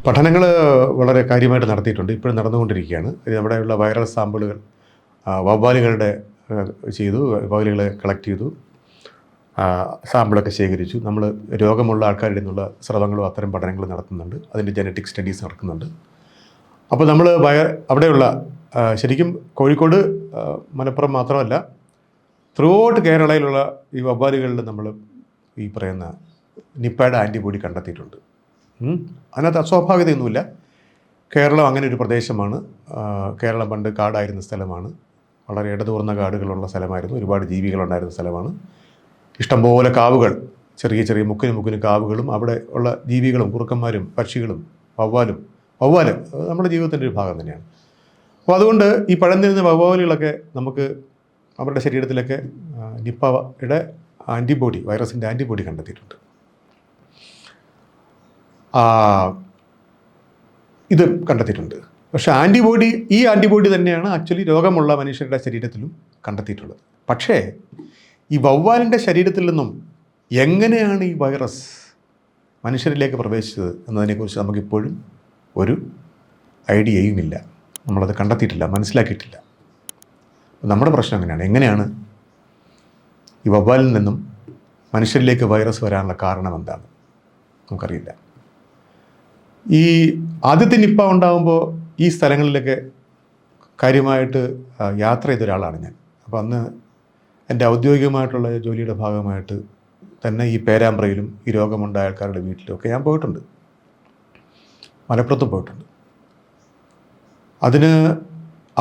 പഠനങ്ങൾ വളരെ കാര്യമായിട്ട് നടത്തിയിട്ടുണ്ട്. ഇപ്പോഴും നടന്നുകൊണ്ടിരിക്കുകയാണ്. ഇത് നമ്മുടെയുള്ള വൈറൽ സാമ്പിളുകൾ വവ്വാലുകളുടെ ചെയ്തു. വവ്വാലുകളെ കളക്ട് ചെയ്തു. സാമ്പിളൊക്കെ ശേഖരിച്ചു. നമ്മൾ രോഗമുള്ള ആൾക്കാരുടെ നിന്നുള്ള സ്രവങ്ങളും അത്തരം പഠനങ്ങൾ നടത്തുന്നുണ്ട്. അതിൻ്റെ ജനറ്റിക് സ്റ്റഡീസ് നടക്കുന്നുണ്ട്. അപ്പോൾ നമ്മൾ അവിടെയുള്ള ശരിക്കും കോഴിക്കോട്, മലപ്പുറം മാത്രമല്ല, ത്രൂ ഔട്ട് കേരളയിലുള്ള ഈ വവ്വാലുകളിൽ നമ്മൾ ഈ പറയുന്ന നിപ്പയുടെ ആൻറ്റിബോഡി കണ്ടെത്തിയിട്ടുണ്ട്. അതിനകത്ത് അസ്വാഭാവികതയൊന്നുമില്ല. കേരളം അങ്ങനെ ഒരു പ്രദേശമാണ്. കേരളം പണ്ട് കാടായിരുന്ന സ്ഥലമാണ്. വളരെ ഇടതൂർന്ന കാടുകളുള്ള സ്ഥലമായിരുന്നു. ഒരുപാട് ജീവികളുണ്ടായിരുന്ന സ്ഥലമാണ്. ഇഷ്ടംപോലെ കാവുകൾ, ചെറിയ ചെറിയ മുക്കിന് കാവുകളും അവിടെ ഉള്ള ജീവികളും കുറുക്കന്മാരും പക്ഷികളും വവ്വാല് നമ്മുടെ ജീവിതത്തിൻ്റെ ഒരു ഭാഗം തന്നെയാണ്. അപ്പോൾ അതുകൊണ്ട് ഈ പഴന്നിരുന്ന വവ്വാലുകളൊക്കെ നമുക്ക് അവരുടെ ശരീരത്തിലൊക്കെ നിപ്പയുടെ ആൻറ്റിബോഡി, വൈറസിൻ്റെ ആൻറ്റിബോഡി കണ്ടെത്തിയിട്ടുണ്ട്. ഇത് കണ്ടെത്തിയിട്ടുണ്ട്. പക്ഷേ ഈ ആൻറ്റിബോഡി തന്നെയാണ് ആക്ച്വലി രോഗമുള്ള മനുഷ്യരുടെ ശരീരത്തിലും കണ്ടെത്തിയിട്ടുള്ളത്. പക്ഷേ ഈ വവ്വാലിൻ്റെ ശരീരത്തിൽ നിന്നും എങ്ങനെയാണ് ഈ വൈറസ് മനുഷ്യരിലേക്ക് പ്രവേശിച്ചത് എന്നതിനെക്കുറിച്ച് നമുക്കിപ്പോഴും ഒരു ഐഡിയയുമില്ല. നമ്മളത് കണ്ടെത്തിയിട്ടില്ല, മനസ്സിലാക്കിയിട്ടില്ല. നമ്മുടെ പ്രശ്നം എങ്ങനെയാണ് ഈ വവ്വാലിൽ നിന്നും മനുഷ്യരിലേക്ക് വൈറസ് വരാനുള്ള കാരണം എന്താണ് നമുക്കറിയില്ല. ഈ ആദ്യത്തെ നിപ്പ ഉണ്ടാകുമ്പോൾ ഈ സ്ഥലങ്ങളിലൊക്കെ കാര്യമായിട്ട് യാത്ര ചെയ്ത ഒരാളാണ് ഞാൻ. അപ്പോൾ അന്ന് എൻ്റെ ഔദ്യോഗികമായിട്ടുള്ള ജോലിയുടെ ഭാഗമായിട്ട് തന്നെ ഈ പേരാമ്പ്രയിലും ഈ രോഗമുണ്ടായ ആൾക്കാരുടെ വീട്ടിലും ഒക്കെ ഞാൻ പോയിട്ടുണ്ട്. മലപ്പുറത്തും പോയിട്ടുണ്ട്. അതിന്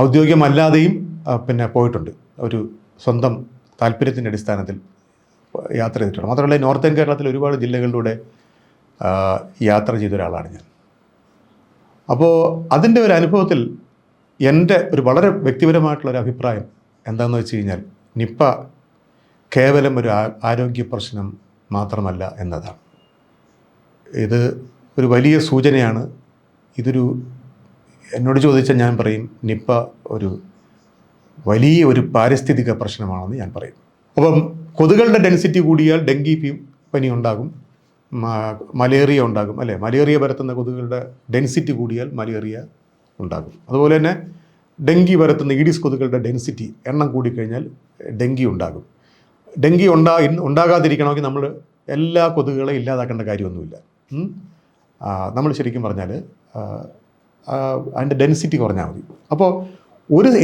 ഔദ്യോഗികമല്ലാതെയും പിന്നെ പോയിട്ടുണ്ട്. ഒരു സ്വന്തം താല്പര്യത്തിൻ്റെ അടിസ്ഥാനത്തിൽ യാത്ര ചെയ്തിട്ടുണ്ട്. മാത്രമല്ല നോർത്തേൺ കേരളത്തിൽ ഒരുപാട് ജില്ലകളിലൂടെ യാത്ര ചെയ്ത ഒരാളാണ് ഞാൻ. അപ്പോൾ അതിൻ്റെ ഒരു അനുഭവത്തിൽ എൻ്റെ ഒരു വളരെ വ്യക്തിപരമായിട്ടുള്ളൊരു അഭിപ്രായം എന്താണെന്ന് വെച്ച് കഴിഞ്ഞാൽ, നിപ്പ കേവലം ഒരു ആരോഗ്യ പ്രശ്നം മാത്രമല്ല എന്നതാണ്. ഇത് ഒരു വലിയ സൂചനയാണ്. എന്നോട് ചോദിച്ചാൽ ഞാൻ പറയും നിപ്പ വലിയ ഒരു പാരിസ്ഥിതിക പ്രശ്നമാണെന്ന് ഞാൻ പറയും. അപ്പം കൊതുകളുടെ ഡെൻസിറ്റി കൂടിയാൽ ഡെങ്കി പനി ഉണ്ടാകും, മലേറിയ ഉണ്ടാകും, അല്ലേ? മലേറിയ പരത്തുന്ന കൊതുകുകളുടെ ഡെൻസിറ്റി കൂടിയാൽ മലേറിയ ഉണ്ടാകും. അതുപോലെ തന്നെ ഡെങ്കി പരത്തുന്ന ഈഡിസ് കൊതുകുകളുടെ ഡെൻസിറ്റി എണ്ണം കൂടിക്കഴിഞ്ഞാൽ ഡെങ്കി ഉണ്ടാകും. ഡെങ്കി ഉണ്ടാകാതിരിക്കണമെങ്കിൽ നമ്മൾ എല്ലാ കൊതുകുകളെയും ഇല്ലാതാക്കേണ്ട കാര്യമൊന്നുമില്ല. നമ്മൾ ശരിക്കും പറഞ്ഞാൽ അതിൻ്റെ ഡെൻസിറ്റി കുറഞ്ഞാൽ മതി. അപ്പോൾ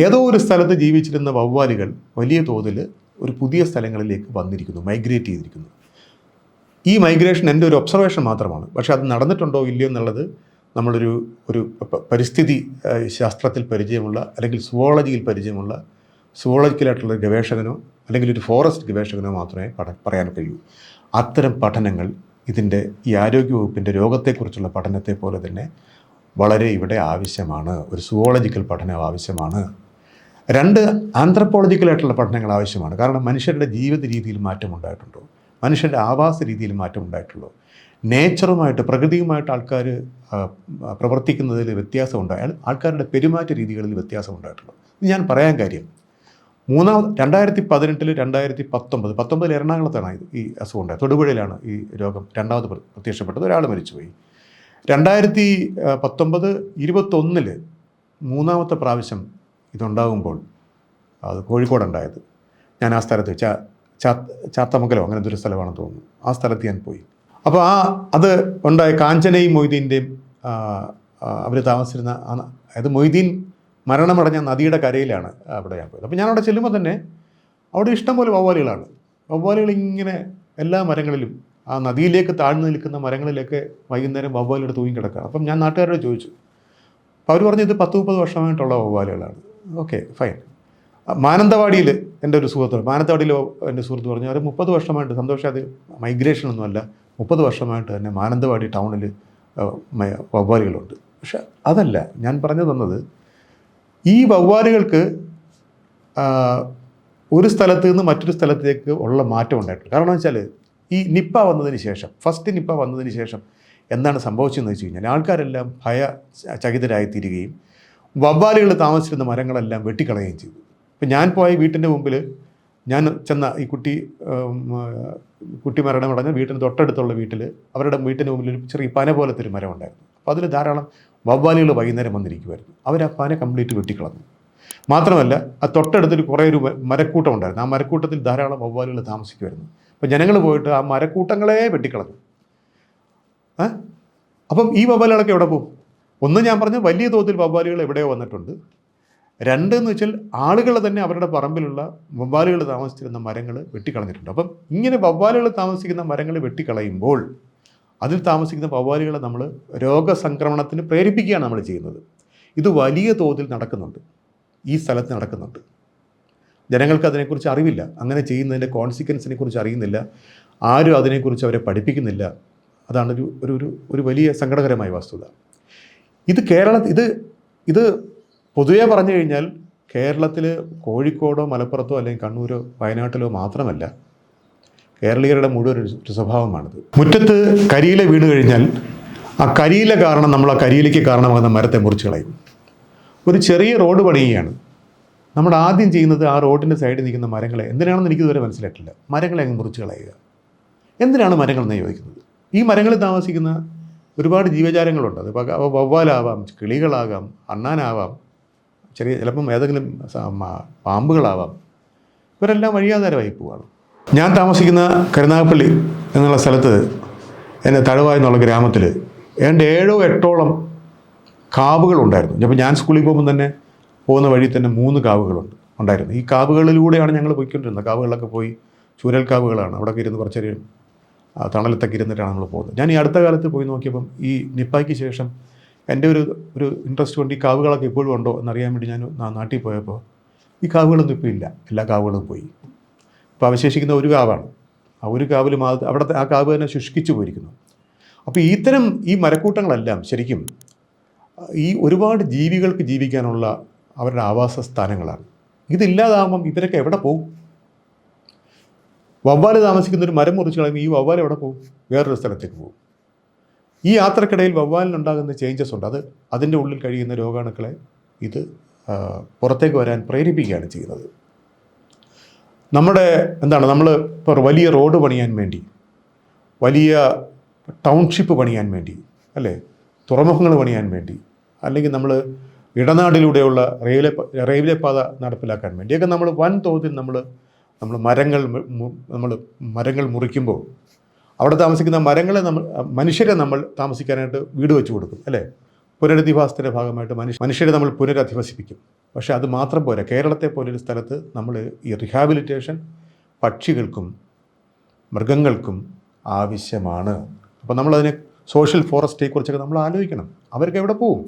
ഏതോ ഒരു സ്ഥലത്ത് ജീവിച്ചിരുന്ന വവ്വാലുകൾ വലിയ തോതിൽ ഒരു പുതിയ സ്ഥലങ്ങളിലേക്ക് വന്നിരിക്കുന്നു, മൈഗ്രേറ്റ് ചെയ്തിരിക്കുന്നു. ഈ മൈഗ്രേഷൻ എൻ്റെ ഒരു ഒബ്സർവേഷൻ മാത്രമാണ്. പക്ഷേ അത് നടന്നിട്ടുണ്ടോ ഇല്ലയോ എന്നുള്ളത് നമ്മളൊരു പരിസ്ഥിതി ശാസ്ത്രത്തിൽ പരിചയമുള്ള, അല്ലെങ്കിൽ സുവോളജിയിൽ പരിചയമുള്ള, സുവോളജിക്കലായിട്ടുള്ള ഗവേഷകനോ അല്ലെങ്കിൽ ഒരു ഫോറസ്റ്റ് ഗവേഷകനോ മാത്രമേ പറയാൻ കഴിയൂ. അത്തരം പഠനങ്ങൾ ഇതിൻ്റെ ഈ ആരോഗ്യവകുപ്പിൻ്റെ രോഗത്തെക്കുറിച്ചുള്ള പഠനത്തെ പോലെ തന്നെ വളരെ ഇവിടെ ആവശ്യമാണ്. ഒരു സുവോളജിക്കൽ പഠനം ആവശ്യമാണ്. 2 ആന്ത്രപ്പോളജിക്കലായിട്ടുള്ള പഠനങ്ങൾ ആവശ്യമാണ്. കാരണം മനുഷ്യരുടെ ജീവിത രീതിയിൽ മാറ്റം ഉണ്ടായിട്ടുണ്ടോ, മനുഷ്യൻ്റെ ആവാസ രീതിയിൽ മാറ്റം ഉണ്ടായിട്ടുള്ളൂ, നേച്ചറുമായിട്ട്, പ്രകൃതിയുമായിട്ട് ആൾക്കാർ പ്രവർത്തിക്കുന്നതിൽ വ്യത്യാസം ഉണ്ടായാൽ ആൾക്കാരുടെ പെരുമാറ്റ രീതികളിൽ വ്യത്യാസം ഉണ്ടായിട്ടുള്ളൂ. ഇത് ഞാൻ പറയാൻ കാര്യം, 2018 2019 എറണാകുളത്താണ് ഈ അസുഖം ഉണ്ടായത്. തൊടുപുഴയിലാണ് ഈ രോഗം രണ്ടാമത് പ്രത്യക്ഷപ്പെട്ടത്. ഒരാൾ മരിച്ചുപോയി. 2019 21 മൂന്നാമത്തെ പ്രാവശ്യം ഇതുണ്ടാകുമ്പോൾ അത് കോഴിക്കോടുണ്ടായത്. ഞാൻ ആ സ്ഥലത്ത് ചാത്തമംഗലോ അങ്ങനെ എന്തൊരു സ്ഥലമാണെന്ന് തോന്നുന്നു, ആ സ്ഥലത്ത് ഞാൻ പോയി. അപ്പോൾ അത് ഉണ്ടായ കാഞ്ചനയും മൊയ്തീൻ്റെയും അവർ താമസിച്ചിരുന്ന അതായത് മൊയ്തീൻ മരണമടഞ്ഞ നദിയുടെ കരയിലാണ് അവിടെ ഞാൻ പോയത്. അപ്പോൾ ഞാൻ അവിടെ ചെല്ലുമ്പോൾ തന്നെ അവിടെ ഇഷ്ടംപോലെ വവ്വാലുകളാണ്. വവ്വാലുകൾ ഇങ്ങനെ എല്ലാ മരങ്ങളിലും, ആ നദിയിലേക്ക് താഴ്ന്നു നിൽക്കുന്ന മരങ്ങളിലൊക്കെ വൈകുന്നേരം വവ്വാലുകൾ തൂങ്ങിക്കിടക്കുക. അപ്പം ഞാൻ നാട്ടുകാരോട് ചോദിച്ചു. അപ്പോൾ അവർ പറഞ്ഞു ഇത് 10-30 വർഷമായിട്ടുള്ള വവ്വാലുകളാണ്. Okay, fine. മാനന്തവാടിയിൽ എൻ്റെ ഒരു സുഹൃത്തുണ്ട്. മാനന്തവാടിയിൽ എൻ്റെ സുഹൃത്ത് പറഞ്ഞു അത് 30 വർഷമായിട്ട്, സന്തോഷം, അത് മൈഗ്രേഷനൊന്നുമല്ല, 30 വർഷമായിട്ട് തന്നെ മാനന്തവാടി ടൗണിൽ വവ്വാലുകളുണ്ട്. പക്ഷെ അതല്ല ഞാൻ പറഞ്ഞു തന്നത്. ഈ വവ്വാലുകൾക്ക് ഒരു സ്ഥലത്ത് നിന്ന് മറ്റൊരു സ്ഥലത്തേക്ക് ഉള്ള മാറ്റം ഉണ്ടായിട്ടുണ്ട്. കാരണം എന്ന് വെച്ചാൽ ഈ നിപ്പ വന്നതിന് ശേഷം, ഫസ്റ്റ് നിപ്പ വന്നതിന് ശേഷം എന്താണ് സംഭവിച്ചതെന്ന് വെച്ച് കഴിഞ്ഞാൽ ആൾക്കാരെല്ലാം ഭയചകിതരായിത്തീരുകയും വവ്വാലുകൾ താമസിച്ചിരുന്ന മരങ്ങളെല്ലാം വെട്ടിക്കളയുകയും ചെയ്തു. ഇപ്പം ഞാൻ പോയ വീട്ടിൻ്റെ മുമ്പിൽ ഞാൻ ചെന്ന ഈ കുട്ടി മരണമടഞ്ഞ വീട്ടിന് തൊട്ടടുത്തുള്ള വീട്ടിൽ അവരുടെ വീട്ടിന് മുമ്പിൽ ഒരു ചെറിയ പന പോലത്തെ ഒരു മരം ഉണ്ടായിരുന്നു. അപ്പോൾ അതിൽ ധാരാളം വവ്വാലുകൾ വൈകുന്നേരം വന്നിരിക്കുമായിരുന്നു. അവർ ആ പന കംപ്ലീറ്റ് വെട്ടിക്കളഞ്ഞു. മാത്രമല്ല ആ തൊട്ടടുത്തൊരു കുറേ ഒരു മരക്കൂട്ടം ഉണ്ടായിരുന്നു. ആ മരക്കൂട്ടത്തിൽ ധാരാളം വവ്വാലുകൾ താമസിക്കുമായിരുന്നു. അപ്പോൾ ജനങ്ങൾ പോയിട്ട് ആ മരക്കൂട്ടങ്ങളെ വെട്ടിക്കളഞ്ഞു. അപ്പം ഈ വവ്വാലുകളൊക്കെ എവിടെ പോകും? ഒന്ന്, ഞാൻ പറഞ്ഞ വലിയ തോതിൽ വവ്വാലുകൾ എവിടെയോ വന്നിട്ടുണ്ട്. രണ്ടെന്ന് വെച്ചാൽ ആളുകൾ തന്നെ അവരുടെ പറമ്പിലുള്ള വവ്വാലുകൾ താമസിച്ചിരുന്ന മരങ്ങൾ വെട്ടിക്കളഞ്ഞിട്ടുണ്ട്. അപ്പം ഇങ്ങനെ വവ്വാലുകൾ താമസിക്കുന്ന മരങ്ങൾ വെട്ടിക്കളയുമ്പോൾ അതിൽ താമസിക്കുന്ന വവ്വാലുകളെ നമ്മൾ രോഗസംക്രമണത്തിന് പ്രേരിപ്പിക്കുകയാണ് നമ്മൾ ചെയ്യുന്നത്. ഇത് വലിയ തോതിൽ നടക്കുന്നുണ്ട്, ഈ സ്ഥലത്ത് നടക്കുന്നുണ്ട്. ജനങ്ങൾക്ക് അതിനെക്കുറിച്ച് അറിവില്ല. അങ്ങനെ ചെയ്യുന്നതിൻ്റെ കോൺസിക്വൻസിനെ കുറിച്ച് അറിയുന്നില്ല. ആരും അതിനെക്കുറിച്ച് അവരെ പഠിപ്പിക്കുന്നില്ല. അതാണ് ഒരു വലിയ സങ്കടകരമായ വസ്തുത. ഇത് പൊതുവെ പറഞ്ഞു കഴിഞ്ഞാൽ കേരളത്തിൽ കോഴിക്കോടോ മലപ്പുറത്തോ അല്ലെങ്കിൽ കണ്ണൂരോ വയനാട്ടിലോ മാത്രമല്ല, കേരളീയരുടെ മുഴുവൻ ഒരു സ്വഭാവമാണിത്. മുറ്റത്ത് കരിയില വീണ് കഴിഞ്ഞാൽ ആ കരിയില കാരണം നമ്മൾ ആ കരിയിലയ്ക്ക് കാരണമാകുന്ന മരത്തെ മുറിച്ച് കളയും. ഒരു ചെറിയ റോഡ് പണിയുകയാണ്. നമ്മൾ ആദ്യം ചെയ്യുന്നത് ആ റോഡിൻ്റെ സൈഡിൽ നിൽക്കുന്ന മരങ്ങളെ, എന്തിനാണെന്ന് എനിക്കിതുവരെ മനസ്സിലായിട്ടില്ല, മരങ്ങളെ അങ്ങ് മുറിച്ച് കളയുക. എന്തിനാണ് മരങ്ങളെന്ന് ചോദിക്കുന്നത്? ഈ മരങ്ങളിൽ താമസിക്കുന്ന ഒരുപാട് ജീവജാലങ്ങളുണ്ട്. അത് വവ്വാലാവാം, കിളികളാകാം, അണ്ണാനാവാം, ചിലപ്പം ഏതെങ്കിലും പാമ്പുകളാവാം. ഇവരെല്ലാം വഴിയാധാരമായി പോവുകയാണ്. ഞാൻ താമസിക്കുന്ന കരുനാഗപ്പള്ളി എന്നുള്ള സ്ഥലത്ത്, എൻ്റെ തഴവ എന്നുള്ള ഗ്രാമത്തിൽ 7 or 8 കാവുകളുണ്ടായിരുന്നു. അപ്പോൾ ഞാൻ സ്കൂളിൽ പോകുമ്പോൾ തന്നെ പോകുന്ന വഴി തന്നെ 3 കാവുകളുണ്ട് ഉണ്ടായിരുന്നു. ഈ കാവുകളിലൂടെയാണ് ഞങ്ങൾ പോയിക്കൊണ്ടിരുന്നത്. കാവുകളിലൊക്കെ പോയി, ചൂരൽ കാവുകളാണ്, അവിടെ ഇരുന്ന് കുറച്ച് നേരം തണലത്തൊക്കെ ഇരുന്നിട്ടാണ് നമ്മൾ പോകുന്നത്. ഞാൻ ഈ അടുത്ത കാലത്ത് പോയി നോക്കിയപ്പം ഈ നിപ്പായ്ക്ക് ശേഷം എൻ്റെ ഒരു ഇൻട്രസ്റ്റ് കൊണ്ട് ഈ കാവുകളൊക്കെ ഇപ്പോഴും ഉണ്ടോ എന്നറിയാൻ വേണ്ടി ഞാൻ നാട്ടിൽ പോയപ്പോൾ ഈ കാവുകളൊന്നും ഇപ്പോൾ ഇല്ല. എല്ലാ കാവുകളും പോയി. ഇപ്പോൾ അവശേഷിക്കുന്ന ഒരു കാവാണ്. ആ ഒരു കാവിലും അവിടുത്തെ ആ കാവ് തന്നെ ശുഷ്കിച്ചു പോയിരിക്കുന്നു. അപ്പോൾ ഈ മരക്കൂട്ടങ്ങളെല്ലാം ശരിക്കും ഈ ഒരുപാട് ജീവികൾക്ക് ജീവിക്കാനുള്ള അവരുടെ ആവാസ സ്ഥാനങ്ങളാണ്. ഇതില്ലാതാകുമ്പം ഇവരൊക്കെ എവിടെ പോകും? വവ്വാല് താമസിക്കുന്ന ഒരു മരം മുറിച്ച് കളയുമ്പോൾ ഈ വവ്വാൽ എവിടെ പോകും? വേറൊരു സ്ഥലത്തേക്ക് പോകും. ഈ യാത്രക്കിടയിൽ വവ്വാലിനുണ്ടാകുന്ന ചേഞ്ചസ് ഉണ്ട്. അതിൻ്റെ ഉള്ളിൽ കഴിയുന്ന രോഗാണുക്കളെ ഇത് പുറത്തേക്ക് വരാൻ പ്രേരിപ്പിക്കുകയാണ് ചെയ്യുന്നത്. നമ്മൾ ഇപ്പോൾ വലിയ റോഡ് പണിയാൻ വേണ്ടി, വലിയ ടൗൺഷിപ്പ് പണിയാൻ വേണ്ടി, അല്ലേ, തുറമുഖങ്ങൾ പണിയാൻ വേണ്ടി, അല്ലെങ്കിൽ നമ്മൾ ഇടനാടിലൂടെയുള്ള റെയിൽവേ പാത നടപ്പിലാക്കാൻ വേണ്ടിയൊക്കെ നമ്മൾ വൻതോതിൽ നമ്മൾ മരങ്ങൾ മുറിക്കുമ്പോൾ അവിടെ താമസിക്കുന്ന മനുഷ്യരെ നമ്മൾ താമസിക്കാനായിട്ട് വീട് വെച്ച് കൊടുക്കും, അല്ലേ? പുനരധിവാസത്തിൻ്റെ ഭാഗമായിട്ട് മനുഷ്യരെ നമ്മൾ പുനരധിവസിപ്പിക്കും. പക്ഷേ അത് മാത്രം പോരാ. കേരളത്തെ പോലൊരു സ്ഥലത്ത് നമ്മൾ ഈ റിഹാബിലിറ്റേഷൻ പക്ഷികൾക്കും മൃഗങ്ങൾക്കും ആവശ്യമാണ്. അപ്പോൾ നമ്മളതിനെ സോഷ്യൽ ഫോറസ്റ്റിനെക്കുറിച്ചൊക്കെ നമ്മൾ ആലോചിക്കണം. അവർക്ക് എവിടെ പോവും?